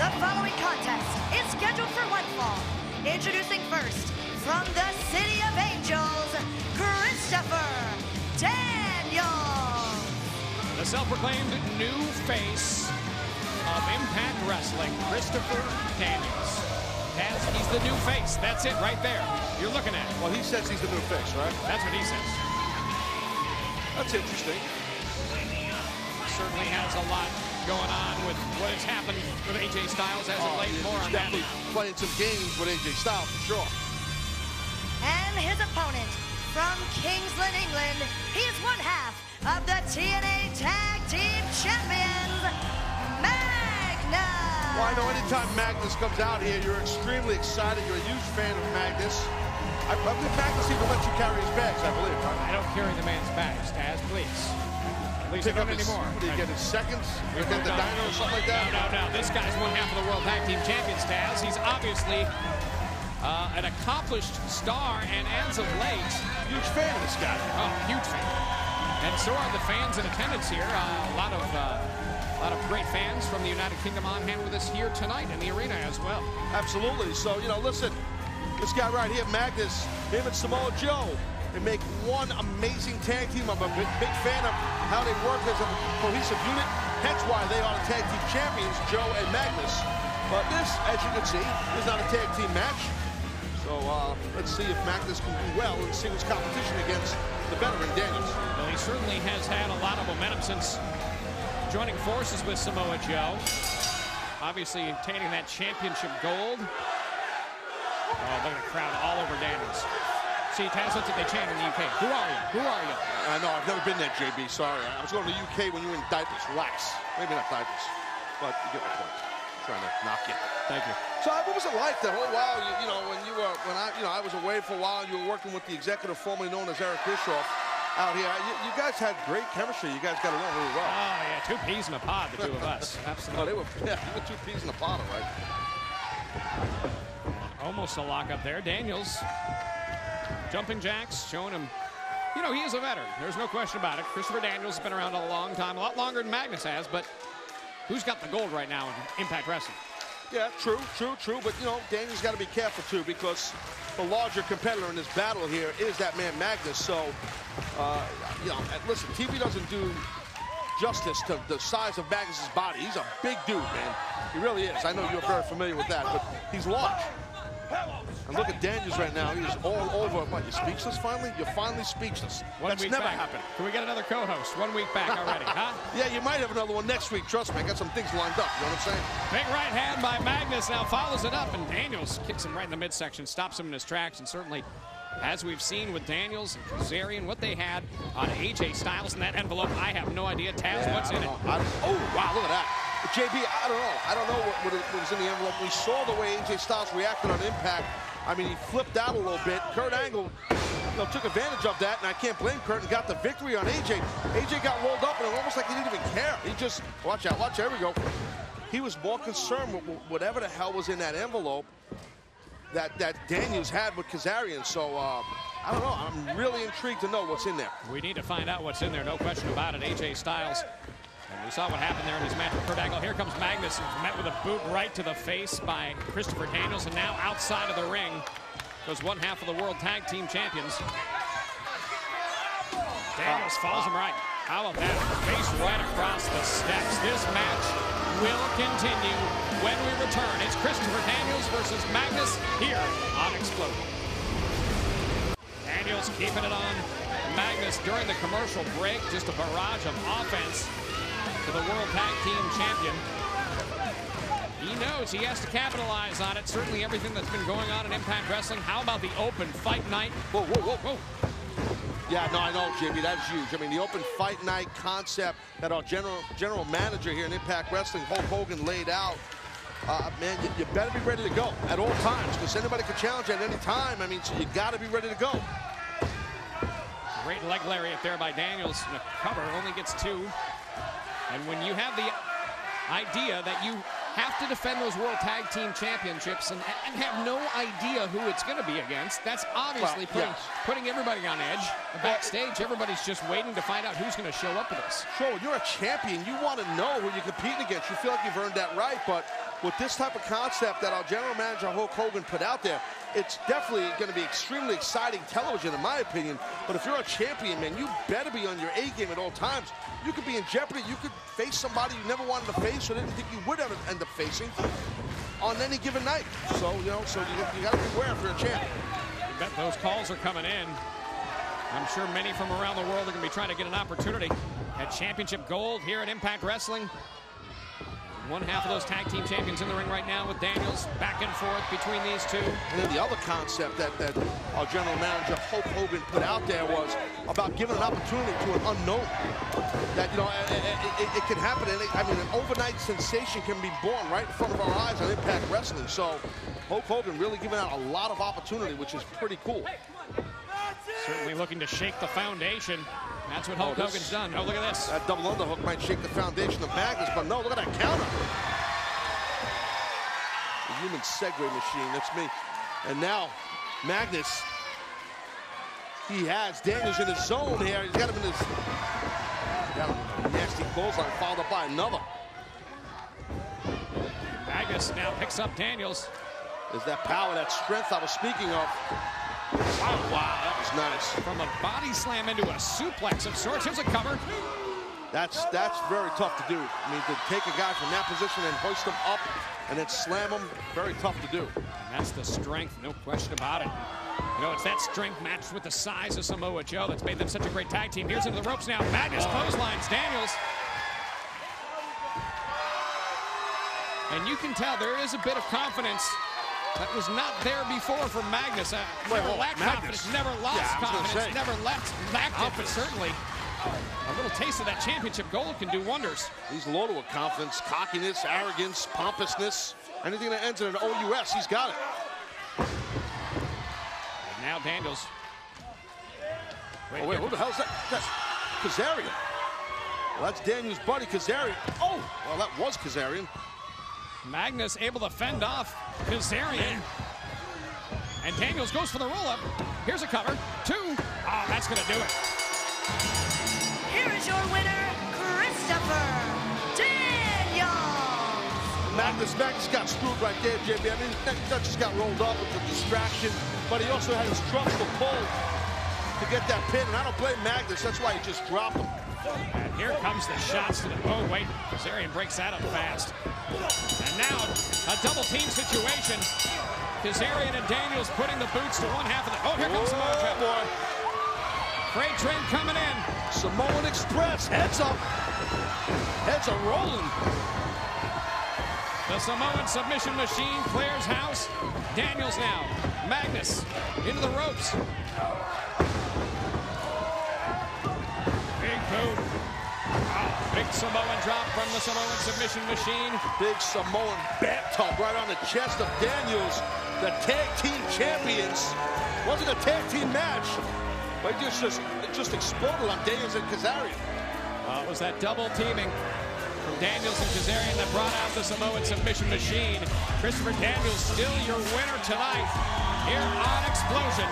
The following contest is scheduled for one fall. Introducing first, from the City of Angels, Christopher Daniels. The self-proclaimed new face of Impact Wrestling, Christopher Daniels. Taz, he's the new face. That's it right there. You're looking at it. Well, he says he's the new face, right? That's what he says. That's interesting. Certainly has a lot going on with what has happened with AJ Styles as of late. Yeah, More on that. definitely playing some games with AJ Styles for sure. And his opponent, from Kingsland, England, he is one half of the TNA Tag Team Champions, Magnus. Well, I know anytime Magnus comes out here, you're extremely excited. You're a huge fan of Magnus. I believe Magnus even lets you carry his bags, I believe. I don't carry the man's bags, Taz, please. At least I don't anymore. Did he get his seconds? Get the dino or something like that? No. This guy's one half of the World Tag Team Champions, Taz. He's obviously an accomplished star, and as of late, Huge fan of this guy. oh, huge fan. And so are the fans in attendance here. A lot of great fans from the United Kingdom on hand with us here tonight in the arena as well. Absolutely. So, you know, listen, this guy right here, Magnus, him and Samoa Joe, they make one amazing tag team. I'm a big fan of how they work as a cohesive unit. Hence why they are the tag team champions, Joe and Magnus. But this, as you can see, is not a tag team match. So let's see if Magnus can do well and see his competition against the veteran Daniels. Well, he certainly has had a lot of momentum since joining forces with Samoa Joe. Obviously obtaining that championship gold. Oh, look at the crowd all over Daniels. See, Taz, that's what they chant in the UK. Who are you? Who are you? I know, I've never been there, JB, sorry. I was going to the UK when you were in diapers. Relax. Maybe not diapers, but you get my point. I'm trying to knock you. Thank you. So what was it like the whole while, you know, I was away for a while, you were working with the executive formerly known as Eric Bischoff out here. You guys had great chemistry. You guys got along really well. Oh, yeah, two peas in a pod, the two of us. Absolutely. Oh, you were two peas in a pod, all right? Almost a lock up there. Daniels, jumping jacks, showing him, you know, he is a veteran. There's no question about it. Christopher Daniels has been around a long time, a lot longer than Magnus has, but who's got the gold right now in Impact Wrestling? Yeah, true. But, you know, Daniel's got to be careful, too, because the larger competitor in this battle here is that man Magnus. So, you know, listen, TV doesn't do justice to the size of Magnus's body. He's a big dude, man. He really is. I know you're very familiar with that, but he's large. And look at Daniels right now. He's all over. What, you're speechless finally? You're finally speechless. That's never happened. Can we get another co-host? 1 week back already, huh? Yeah, you might have another one next week. Trust me, I got some things lined up. You know what I'm saying? Big right hand by Magnus now follows it up, and Daniels kicks him right in the midsection, stops him in his tracks, and certainly, as we've seen with Daniels and Kazarian, what they had on AJ Styles in that envelope, I have no idea. Taz, what's in it? Oh, wow, look at that. JB, I don't know. I don't know what was in the envelope. We saw the way AJ Styles reacted on impact. I mean, he flipped out a little bit. Kurt Angle, you know, took advantage of that, and I can't blame Kurt, and got the victory on AJ. AJ got rolled up, and it was almost like he didn't even care. He just, watch out, there we go. He was more concerned with whatever the hell was in that envelope that Daniels had with Kazarian. So, I don't know. I'm really intrigued to know what's in there. We need to find out what's in there, no question about it. AJ Styles. And we saw what happened there in his match with Kurt Angle. Here comes Magnus, met with a boot right to the face by Christopher Daniels, and now outside of the ring goes one half of the World Tag Team Champions. Daniels falls him right. How about that? Face right across the steps. This match will continue when we return. It's Christopher Daniels versus Magnus here on Xplosion. Daniels keeping it on Magnus during the commercial break. Just a barrage of offense to the World Tag Team Champion. He knows he has to capitalize on it. Certainly everything that's been going on in Impact Wrestling. How about the open fight night? Whoa, whoa, whoa, whoa. Yeah, no, I know, Jimmy, that's huge. I mean, the open fight night concept that our general manager here in Impact Wrestling, Hulk Hogan, laid out. Man, you better be ready to go at all times, because anybody can challenge at any time. I mean, so you got to be ready to go. Great leg lariat there by Daniels. The cover only gets 2. And when you have the idea that you have to defend those World Tag Team Championships and have no idea who it's going to be against. That's obviously putting everybody on edge. Backstage, everybody's just waiting to find out who's going to show up for this. Sure, when you're a champion, you want to know who you're competing against. You feel like you've earned that right, but with this type of concept that our general manager Hulk Hogan put out there, it's definitely going to be extremely exciting television, in my opinion. But if you're a champion, man, you better be on your A game at all times. You could be in jeopardy. You could face somebody you never wanted to face or didn't think you would ever end up facing on any given night. So, you know, you got to beware if you're a champion. I bet those calls are coming in. I'm sure many from around the world are going to be trying to get an opportunity at Championship Gold here at Impact Wrestling. One half of those tag team champions in the ring right now with Daniels back and forth between these two. And then the other concept that our general manager Hulk Hogan put out there was about giving an opportunity to an unknown. That, you know, it can happen. And I mean, an overnight sensation can be born right in front of our eyes on Impact Wrestling. So Hulk Hogan really giving out a lot of opportunity, which is pretty cool. Certainly looking to shake the foundation. That's what Hulk Hogan's done. Oh, look at this. That double underhook might shake the foundation of Magnus, but no, look at that counter. The human Segway machine, that's me. And now, Magnus, he has Daniels in his zone here. He's got him in his nasty clothesline, followed up by another. Magnus now picks up Daniels. There's that power, that strength I was speaking of. Oh, wow, that was nice. From a body slam into a suplex of sorts. Here's a cover. That's very tough to do. I mean, to take a guy from that position and hoist him up and then slam him, very tough to do. And that's the strength, no question about it. You know, it's that strength matched with the size of Samoa Joe that's made them such a great tag team. Here's into the ropes now. Magnus clotheslines Daniels. And you can tell there is a bit of confidence that was not there before for Magnus. Never lacked confidence, never lost confidence, never lacked it, but certainly a little taste of that championship gold can do wonders. He's loaded with confidence, cockiness, arrogance, pompousness. Anything that ends in an OUS, he's got it. And now Daniels. Wait, who the hell is that? That's Kazarian. Well, that's Daniels' buddy, Kazarian. Oh, well, that was Kazarian. Magnus able to fend off Kazarian. And Daniels goes for the roll-up. Here's a cover. 2. Oh, that's going to do it. Here is your winner, Christopher Daniels. Magnus got screwed right there, JB. I mean, that just got rolled up with a distraction, but he also had his structural pull to get that pin, and I don't blame Magnus. That's why he just dropped him. And here comes the shots to the... Oh, wait. Kazarian breaks that up fast. And now, a double team situation. Kazarian and Daniels putting the boots to one half of the... Oh, here comes Samoa Joe. Boy. Freight train coming in. Samoan Express, heads up. Heads are rolling. The Samoan submission machine clears house. Daniels now. Magnus into the ropes. Big boot. Oh, big Samoan drop from the Samoan submission machine. Big Samoan bathtub right on the chest of Daniels. The tag team champions. Wasn't a tag team match, but it just exploded on Daniels and Kazarian. It was that double teaming from Daniels and Kazarian that brought out the Samoan submission machine. Christopher Daniels still your winner tonight here on Xplosion.